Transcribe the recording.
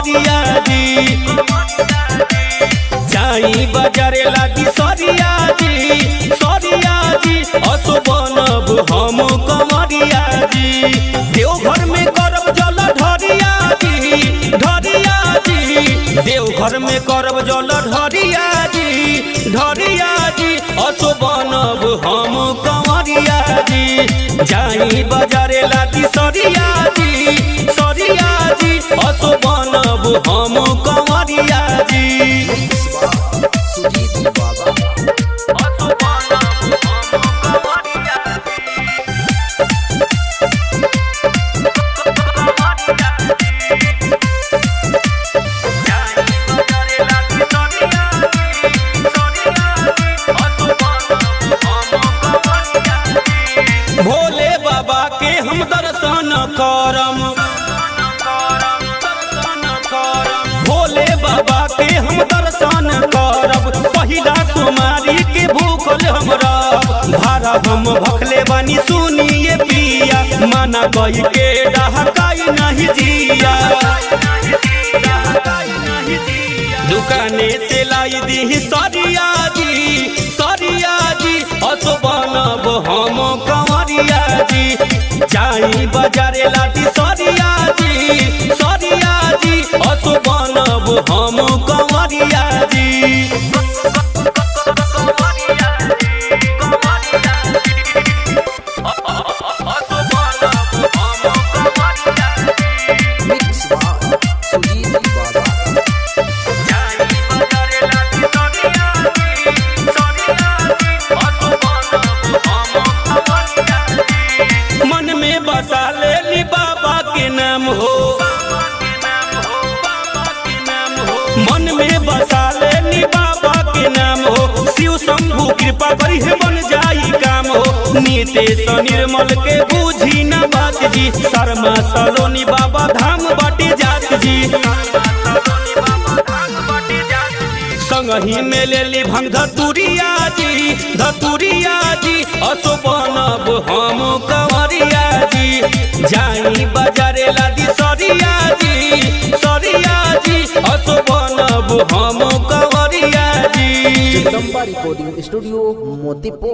कंवरिया जी। जाई बाजारे लादी सरिया जी, सरिया जी असो बनब हम कंवरिया जी। देवघर में करब जल ढरिया जी, ढरिया जी। देवघर में करब जल ढरिया जी, ढरिया जी असो बनब हम कंवरिया जी। जाई बाजारे लादी सरिया जी, सरिया जी असो बनब हम कंवरिया जी। भोले बाबा के हम दर्शन करम, भोले बाबा के हम दर्शन करब। पहिला सोमारी के भूखल हम रहब। भारा हम भखले बानी सुनिए पिया, मना कई के डहकाई नहीं जिया। दुकाने से लाई दी सरिया जी, सरिया जी असो बनब हम कंवरिया जी। जाई बाजारे लादी सरिया जी, सरिया जी असो बनब हम कंवरिया जी। मन में बसा ले बाबा के नाम हो, मन में बसा ले बाबा के नाम हो। शिव शंभु कृपा करी है बन जाई काम हो। नीतेश निर्मल के बूझी न बात जी, शर्मा सलोनी बाबा धाम बाटे जात जी। संगही में ले ली भंग धतुरिया जी, धतुरिया जी असो बनब हम कंवरिया जी। जाई बाजारे लादी सरिया जी, सरिया जी असो बनब हम कंवरिया जी। Jagdamba recording studio Motipur.